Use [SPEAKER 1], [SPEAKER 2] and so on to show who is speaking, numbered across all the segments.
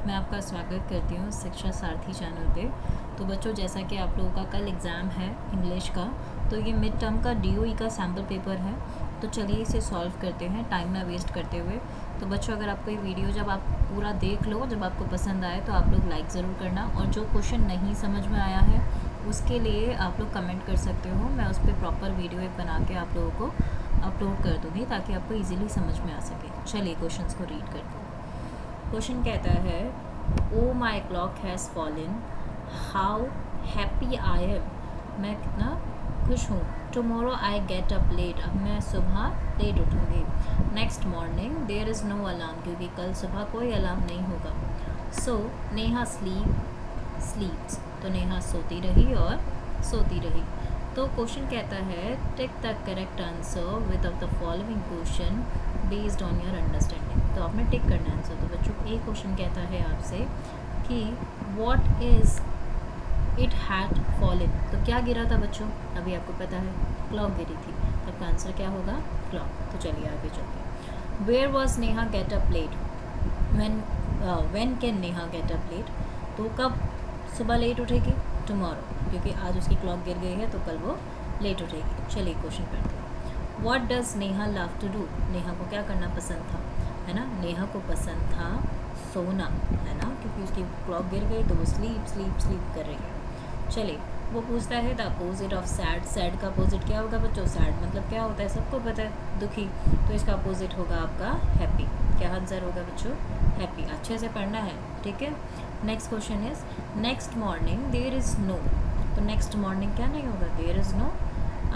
[SPEAKER 1] मैं आपका स्वागत करती हूँ शिक्षा सारथी चैनल पे। तो बच्चों, जैसा कि आप लोगों का कल एग्ज़ाम है इंग्लिश का, तो ये मिड टर्म का डीओई का सैम्पल पेपर है। तो चलिए इसे सॉल्व करते हैं टाइम ना वेस्ट करते हुए। तो बच्चों, अगर आपको ये वीडियो जब आप पूरा देख लो, जब आपको पसंद आए तो आप लोग लाइक ज़रूर करना, और जो क्वेश्चन नहीं समझ में आया है उसके लिए आप लोग कमेंट कर सकते हो। मैं उस पर प्रॉपर वीडियो एक बना के आप लोगों को अपलोड कर दूँगी ताकि आपको ईज़िली समझ में आ सके। चलिए क्वेश्चंस को रीड करते हैं। क्वेश्चन कहता है, oh my clock has fallen, how happy I am, मैं कितना खुश हूँ। Tomorrow I get up late, अब मैं सुबह लेट उठूँगी। Next morning there is no alarm, क्योंकि कल सुबह कोई अलार्म नहीं होगा। सो नेहा स्लीप्स, तो नेहा सोती रही और सोती रही। तो क्वेश्चन कहता है, टिक the correct answer with the following question based on your understanding. तो आपने टिक करना है आंसर। तो बच्चों, एक क्वेश्चन कहता है आपसे कि what is it had fallen, तो क्या गिरा था बच्चों? अभी आपको पता है क्लॉक गिरी थी, तो आपका आंसर क्या होगा? क्लॉक। तो चलिए आगे चलते हैं। Where was Neha get up late, when can Neha get up late, तो कब सुबह लेट उठेगी? टुमारो, क्योंकि आज उसकी क्लॉक गिर गई है तो कल वो लेट उठेगी। चलिए क्वेश्चन पढ़ते हैं। What does Neha love to do, Neha को क्या करना पसंद था, है ना? नेहा को पसंद था सोना, है ना, क्योंकि उसकी क्लॉक गिर गई तो वो स्लीप कर रही है। चलिए, वो पूछता है the opposite of sad, sad का अपोजिट क्या होगा बच्चों? सैड मतलब क्या होता है? सबको पता है, दुखी। तो इसका अपोजिट होगा आपका हैप्पी। क्या आंसर होगा बच्चों? हैप्पी। अच्छे से पढ़ना है, ठीक है। Next question is, next morning there is no, तो नेक्स्ट मॉर्निंग क्या नहीं होगा? There is no.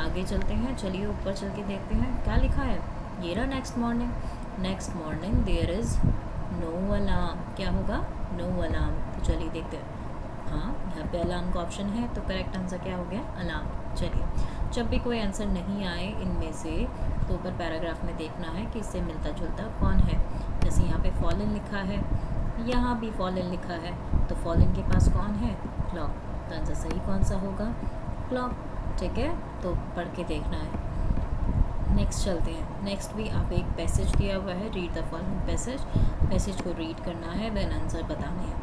[SPEAKER 1] आगे चलते हैं, चलिए ऊपर चल के देखते हैं क्या लिखा है। ये रहा next morning. Next morning there is no alarm, क्या होगा? No alarm. तो चलिए देखते हैं। हाँ, यहाँ पे अलार्म का ऑप्शन है, तो करेक्ट आंसर क्या हो गया? अलार्म। चलिए, जब भी कोई आंसर नहीं आए इनमें से तो ऊपर पैराग्राफ में देखना है कि इससे मिलता जुलता कौन है। जैसे यहाँ पे फॉलन लिखा है, यहाँ भी फॉलन लिखा है, तो फॉलन के पास कौन है? क्लॉक। तो आंसर सही कौन सा होगा? क्लॉक। ठीक है, तो पढ़ के देखना है। नेक्स्ट चलते हैं। नेक्स्ट भी आप एक पैसेज दिया हुआ है, रीड द फॉलोइंग पैसेज को रीड करना है, देन आंसर बताने हैं।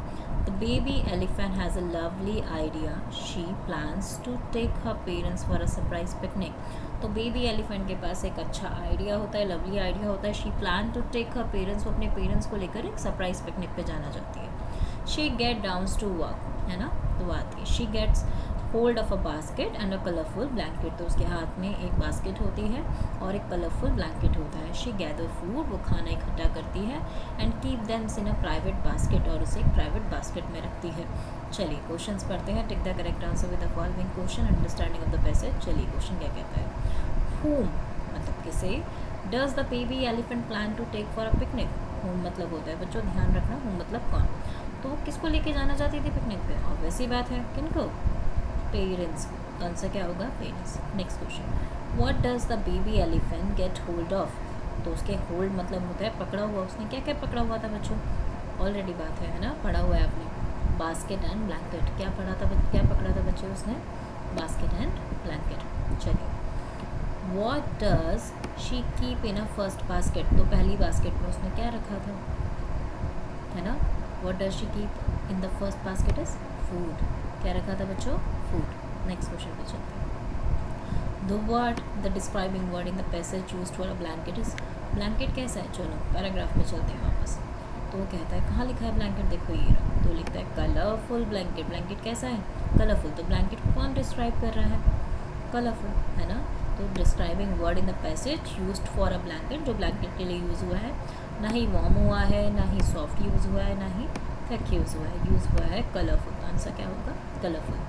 [SPEAKER 1] The baby elephant has a lovely idea. She plans to take her parents for a surprise picnic. तो बेबी एलिफेंट के पास एक अच्छा आइडिया होता है, लवली आइडिया होता है। She plan to take her parents, वो अपने पेरेंट्स को लेकर एक सरप्राइज पिकनिक पे जाना चाहती है। She get downs to work, है ना, तो आती है। She gets hold of a basket and a colourful blanket, तो उसके हाथ में एक बास्केट होती है और एक कलरफुल ब्लैंकेट होता है। शी गैदर फूड, वो खाना इकट्ठा करती है, and keep them in a private basket, और उसे एक प्राइवेट बास्केट में रखती है। चलिए क्वेश्चंस पढ़ते हैं। Tick the correct answer with the following question, understanding of the passage. चलिए क्वेश्चन क्या कहता है? whom मतलब किसे, does the baby elephant plan to take for a picnic, whom मतलब होता है बच्चों, ध्यान रखना, whom मतलब कौन। तो वो किसको लेके जाना चाहती थी पिकनिक पे? ऑब्वियस ही बात है, किनको? पेरेंट्स। तो आंसर क्या होगा? Parents. Next question, what does the baby elephant get hold of, तो उसके होल्ड मतलब होता है पकड़ा हुआ। उसने क्या क्या पकड़ा हुआ था बच्चों? ऑलरेडी बात है ना, पढ़ा हुआ है आपने, बास्केट एंड ब्लैंकेट। क्या पढ़ा था, क्या पकड़ा था बच्चे उसने? Basket and blanket. चलिए, what does she keep in a first basket, तो पहली बास्केट में उसने क्या रखा था, है ना? What does she keep in the first basket is food, क्या रखा था बच्चों? फूड। नेक्स्ट क्वेश्चन पे चलते हैं। The word, the describing word in the passage used for a blanket is, blanket कैसा है? चलो पैराग्राफ में चलते हैं वापस। तो वो कहता है, कहाँ लिखा है ब्लैंकेट? देखो ये रहा, तो लिखता है कलरफुल ब्लैंकेट। ब्लैंकेट कैसा है? कलरफुल। तो ब्लैंकेट को कौन डिस्क्राइब कर रहा है? कलरफुल, है ना? तो describing word in the passage used for a blanket, जो ब्लैंकेट के लिए यूज़ हुआ है, ना ही वार्म हुआ है, ना ही सॉफ्ट यूज़ हुआ है, ना ही थिक यूज़ हुआ है कलरफुल। तो आंसर क्या होगा? Colourful.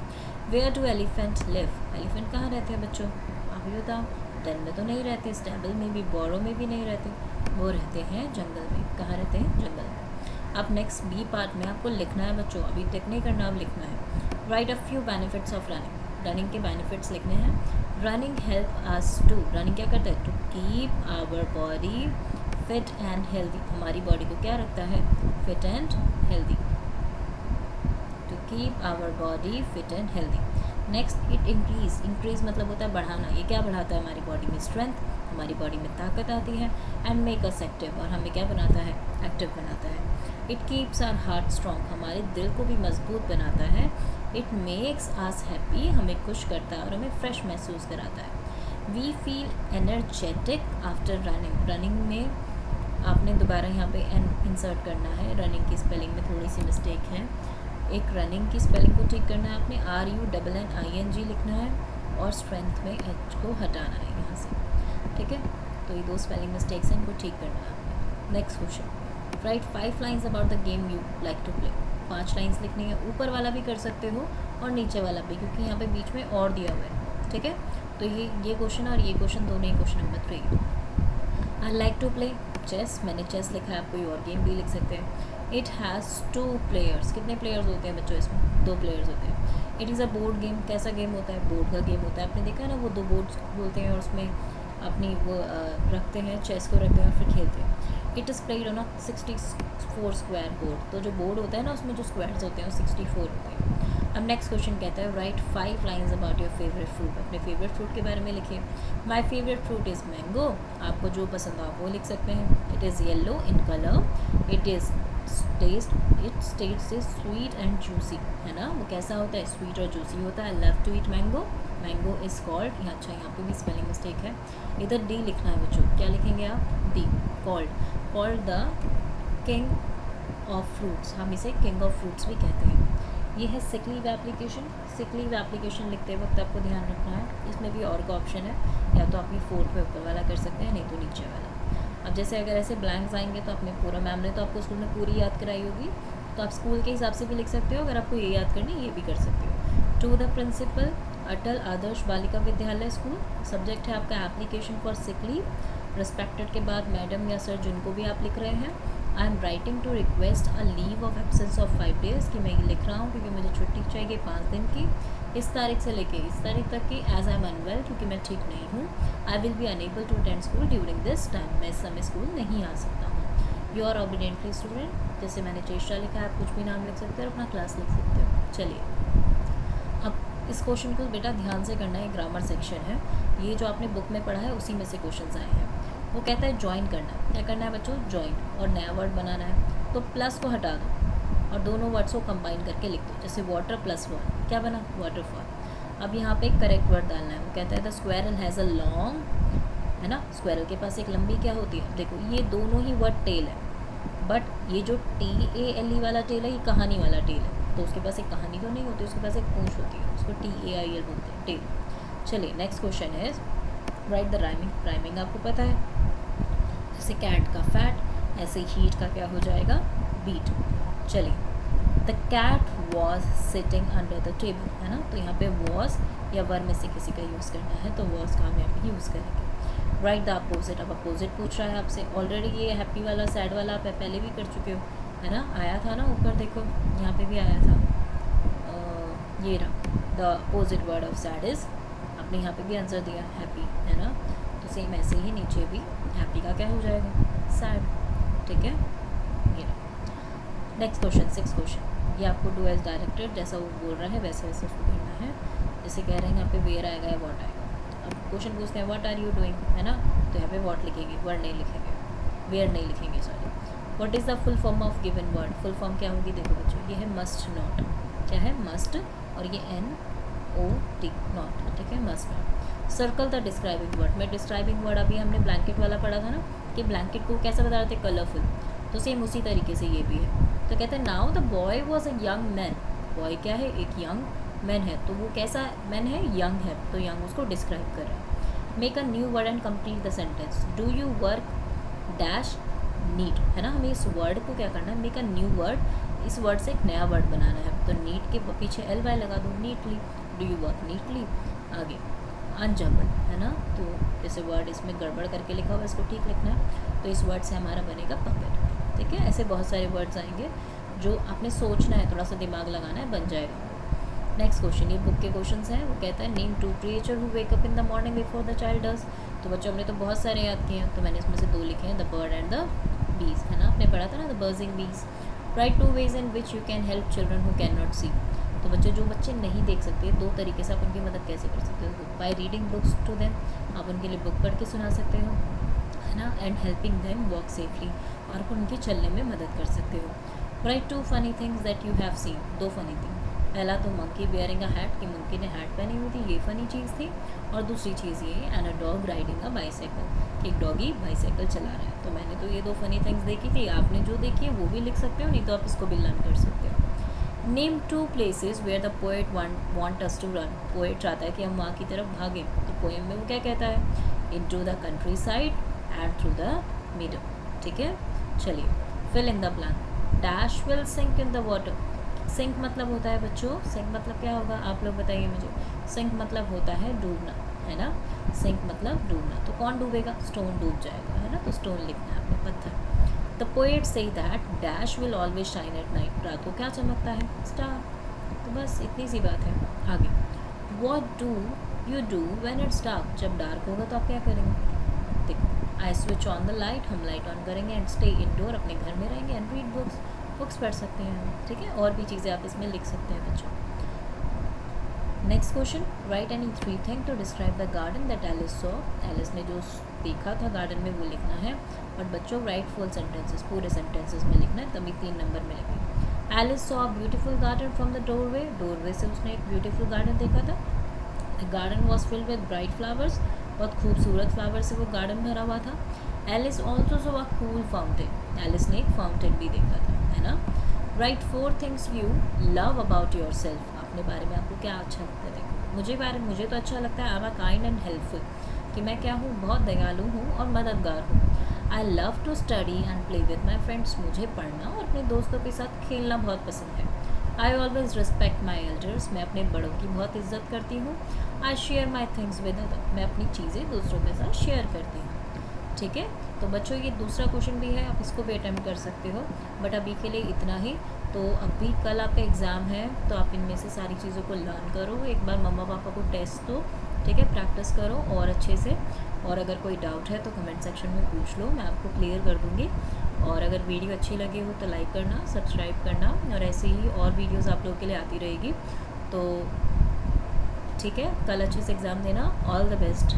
[SPEAKER 1] Where do elephant live, elephant कहाँ रहते हैं बच्चों? आप ही बताओ। डेन में तो नहीं रहते, स्टेबल में भी, बोरो में भी नहीं रहते, वो रहते हैं जंगल में। कहाँ रहते हैं? जंगल में। अब नेक्स्ट बी पार्ट में आपको लिखना है बच्चों, अभी तक नहीं करना, अब लिखना है। Write a few benefits of running, running के बेनिफिट्स लिखने हैं। Running help us to, running क्या करता है? To keep our body fit and healthy, हमारी बॉडी को क्या रखता है? Fit and healthy. To keep our body fit and healthy. Next, it increase मतलब होता है बढ़ाना। ये क्या बढ़ाता है? हमारी बॉडी में स्ट्रेंथ, हमारी बॉडी में ताकत आती है, एंड मेक अस एक्टिव, और हमें क्या बनाता है? एक्टिव बनाता है। It keeps our heart strong, हमारे दिल को भी मजबूत बनाता है। इट मेक्स आस हैप्पी, हमें खुश करता है और हमें फ्रेश महसूस कराता है। We feel energetic after running, running में आपने दोबारा यहाँ पे एन इंसर्ट करना है। रनिंग की स्पेलिंग में थोड़ी सी मिस्टेक है, एक रनिंग की स्पेलिंग को ठीक करना है आपने, RUNNING लिखना है और स्ट्रेंथ में H को हटाना है यहाँ से, ठीक है। तो ये 2 स्पेलिंग मिस्टेक्स हैं, इनको ठीक करना है आपने। Next question, right 5 lines about the game you like to play. 5 lines लिखनी है, ऊपर वाला भी कर सकते हो और नीचे वाला भी, क्योंकि यहाँ पे बीच में और दिया हुआ है, ठीक है। तो ये क्वेश्चन और ये क्वेश्चन दोनों ही question number 3। I like to play chess, मैंने चेस लिखा है, आप कोई और गेम भी लिख सकते हैं। इट हैज़ 2 प्लेयर्स, कितने प्लेयर्स होते हैं बच्चों इसमें? 2 प्लेयर्स होते हैं। It is a board game, कैसा गेम होता है? बोर्ड का गेम होता है। आपने देखा है ना, वो 2 बोर्ड्स बोलते हैं और उसमें अपनी वो रखते हैं, चेस को रखते हैं और फिर खेलते हैं। It is played on a 64 square board, तो जो बोर्ड होता है ना उसमें जो स्क्वायर्स होते हैं वो 64 होते हैं। अब नेक्स्ट क्वेश्चन कहता है right 5 lines about your favourite fruit, अपने फेवरेट फ्रूट के बारे में लिखिए। My favourite fruit is mango, आपको जो पसंद हो वो लिख सकते हैं। It is yellow in colour, it is taste is sweet and juicy, है ना, वो कैसा होता है? स्वीट और जूसी होता है। Love to eat mango, mango is called, यहाँ अच्छा यहाँ पे भी स्पेलिंग मिस्टेक है, इधर डी लिखना है बच्चों, क्या लिखेंगे आप? D, called the king of fruits, हम इसे किंग ऑफ फ्रूट्स भी कहते हैं। ये है sick leave application. Sick leave application लिखते वक्त आपको ध्यान रखना है, इसमें भी और का ऑप्शन है, या तो आप ये 4 पे ऊपर वाला कर सकते हैं, नहीं तो नीचे वाला। अब जैसे अगर ऐसे ब्लैंक्स आएंगे तो आपने पूरा, मैम ने तो आपको स्कूल में पूरी याद कराई होगी, तो आप स्कूल के हिसाब से भी लिख सकते हो, अगर आपको ये याद करनी ये भी कर सकते हो। To the principal, Atal Adarsh Balika Vidyalaya school. Subject है आपका application for sick leave. Respected के बाद मैडम या सर जिनको भी आप लिख रहे हैं। I am writing to request a leave of absence of 5 days, कि मैं ये लिख रहा हूँ क्योंकि मुझे छुट्टी चाहिए 5 दिन की, इस तारीख से लेके इस तारीख तक की। एज आई एम अनवेल, क्योंकि मैं ठीक नहीं हूँ। I will be unable to attend school during this time, मैं इस समय स्कूल नहीं आ सकता हूँ। यू आर ऑबिडेंटली स्टूडेंट, जैसे मैंने चेष्टा लिखा है, आप कुछ भी नाम लिख सकते हो और अपना क्लास लिख सकते हो। चलिए अब इस क्वेश्चन को बेटा ध्यान से करना है, ग्रामर सेक्शन है, ये जो आपने बुक में पढ़ा है उसी में से क्वेश्चन आए हैं। वो कहता है ज्वाइन करना है, क्या करना है बच्चों? ज्वाइन, और नया वर्ड बनाना है, तो प्लस को हटा दो और दोनों वर्ड्स को कंबाइन करके लिख दो। जैसे वाटर प्लस वाटर, क्या बना? वाटरफॉल। अब यहाँ पे एक करेक्ट वर्ड डालना है, वो कहता है the squirrel has a long, है ना, स्क्वायरल के पास एक लंबी क्या होती है? देखो ये दोनों ही वर्ड टेल है, बट ये जो TALE वाला टेल है ये कहानी वाला टेल है, तो उसके पास एक कहानी तो नहीं होती, उसके पास एक पूंछ होती है, उसको TAIL बोलते हैं, टेल। चलिए नेक्स्ट क्वेश्चन है राइट द राइमिंग। राइमिंग आपको पता है, जैसे कैट का फैट, ऐसे हीट का क्या हो जाएगा? बीट। चलिए the cat was sitting under the table, है ना, तो यहाँ पे वॉज या वर में से किसी का यूज़ करना है, तो वॉज का हम यहाँ पे यूज़ करेंगे। राइट द अपोजिट, अब अपोजिट पूछ रहा है आपसे। ऑलरेडी ये हैप्पी वाला सैड वाला आप पहले भी कर चुके हो, है ना, आया था ना ऊपर, देखो यहाँ पे भी आया था, ये रहा the opposite word of sad is, आपने यहाँ पे भी आंसर दिया हैप्पी, है ना, तो सेम ऐसे ही नीचे भी हैप्पी का क्या हो जाएगा? सैड, ठीक है। ये नेक्स्ट क्वेश्चन 6 क्वेश्चन, ये आपको डू एज डायरेक्टेड, जैसा वो बोल रहा है वैसे वैसे उसको करना है। जैसे कह रहे हैं यहाँ पे वेयर आएगा या वॉट आएगा, अब क्वेश्चन पूछते हैं व्हाट आर यू डूइंग, है ना, तो यहाँ पे व्हाट लिखेंगे, वर्ड नहीं लिखेंगे, वेयर नहीं लिखेंगे, sorry. What is the full form of given word, full form क्या होगी? देखो बच्चों, ये है मस्ट नॉट, क्या है? मस्ट, और ये NOT नॉट, ठीक है, must not. Circle the describing word, में डिस्क्राइबिंग वर्ड अभी हमने ब्लैंकेट वाला पढ़ा था ना, कि ब्लैंकेट को कैसा बता रहे थे? कलरफुल, तो सेम उसी तरीके से ये भी है। तो कहते हैं now the boy was a young man, boy क्या है? एक यंग मैन है, तो वो कैसा मैन है? यंग है, तो यंग उसको डिस्क्राइब कर रहा है। Make a new word and complete the sentence, do you work dash neat, है ना, हमें इस वर्ड को क्या करना है? मेक अ न्यू वर्ड, इस वर्ड से एक नया वर्ड बनाना है, तो नीट के पीछे LY लगा दो, neatly, do you work neatly. आगे अनजम्बल, है ना, तो जैसे वर्ड इसमें गड़बड़ करके लिखा हुआ है, इसको ठीक लिखना है, तो इस वर्ड से हमारा बनेगा पपेट, ठीक है। ऐसे बहुत सारे वर्ड्स आएंगे जो आपने सोचना है, थोड़ा सा दिमाग लगाना है, बन जाएगा। नेक्स्ट क्वेश्चन, ये बुक के क्वेश्चन हैं, वो कहता है name 2 creature who wake up in the morning before the child does. तो बच्चों हमने तो बहुत सारे याद किए हैं, तो मैंने इसमें से 2 लिखे हैं, the bird and the bees, है ना, आपने पढ़ा था ना, the buzzing bees. Write 2 ways in which you can help children who can not see. तो बच्चे जो बच्चे नहीं देख सकते, 2 तरीके से आप उनकी मदद कैसे कर सकते हो? By reading books to them, आप उनके लिए बुक पढ़ के सुना सकते हो, है ना, and helping them walk safely, और उनके चलने में मदद कर सकते हो। Right 2 funny things that you have seen, 2 funny thing. पहला तो मंकी वेयरिंग अ हैट, कि मंकी ने हैट पहनी हुई थी, ये फनी चीज़ थी। और दूसरी चीज़ ये and a dog riding a bicycle, कि एक डॉगी बाईसाइकिल चला रहा है। तो मैंने तो ये 2 फनी थिंग्स देखी थी, आपने जो देखी है वो भी लिख सकते हो, नहीं तो आप इसको भी लर्न कर सकते हो। Name 2 places where the poet want us to run, poet चाहता है कि हम वहाँ की तरफ भागें, तो पोएम में वो क्या कहता है, into the country side and through the middle. ठीक है, चलिए fill in the blank. Dash will sink in the water, sink मतलब होता है बच्चों, सिंक मतलब क्या होगा आप लोग बताइए मुझे। सिंक मतलब होता है डूबना, है ना, सिंक मतलब डूबना। तो कौन डूबेगा, स्टोन डूब जाएगा, है ना, तो स्टोन लिखना है आपने, पत्थर। The poet say that dash will always shine at night, रात को क्या चमकता है, स्टार। तो बस इतनी सी बात है। आगे, what do you do when it's dark, जब डार्क होगा तो आप क्या करेंगे, देखो, I switch on the light, हम लाइट ऑन करेंगे, एंड स्टे इनडोर, अपने घर में रहेंगे, एंड रीड बुक्स, बुक्स पढ़ सकते हैं हम। ठीक है, और भी चीज़ें आप इसमें लिख सकते हैं बच्चों। Next question, write any 3 thing to describe the garden that Alice saw, Alice ने जो देखा था गार्डन में वो लिखना है। बट बच्चों राइट फुल सेंटेंसेस, पूरे सेंटेंसेस में लिखना है, तभी 3 नंबर मिलेंगे। Alice saw a beautiful garden from the doorway, doorway से उसने एक ब्यूटीफुल गार्डन देखा था। The garden was filled with bright flowers, बहुत खूबसूरत फ्लावर से वो गार्डन भरा हुआ था। Alice also saw a cool fountain, Alice ने एक फाउंटेन भी देखा था, है ना। Write 4 things you love about your self, अपने बारे में आपको क्या अच्छा लगता है। देखो मुझे तो अच्छा लगता है, I am a kind and helpful, कि मैं क्या हूँ, बहुत दयालु हूँ और मददगार हूँ। I love to study and play with my friends, मुझे पढ़ना और अपने दोस्तों के साथ खेलना बहुत पसंद है। I always respect my elders, मैं अपने बड़ों की बहुत इज्जत करती हूँ। I share my things with other, मैं अपनी चीज़ें दूसरों के साथ शेयर करती हूँ। ठीक है, तो बच्चों ये दूसरा क्वेश्चन भी है, आप इसको भी अटेम्प्ट कर सकते हो, बट अभी के लिए इतना ही। तो अभी कल आपका एग्ज़ाम है, तो आप इनमें से सारी चीज़ों को लर्न करो, एक बार मम्मा पापा को टेस्ट दो, ठीक है, प्रैक्टिस करो और अच्छे से। और अगर कोई डाउट है तो कमेंट सेक्शन में पूछ लो, मैं आपको क्लियर कर दूँगी। और अगर वीडियो अच्छी लगी हो तो लाइक करना, सब्सक्राइब करना, और ऐसे ही और वीडियोज़ आप लोगों के लिए आती रहेगी। तो ठीक है, कल अच्छे से एग्ज़ाम देना, ऑल द बेस्ट।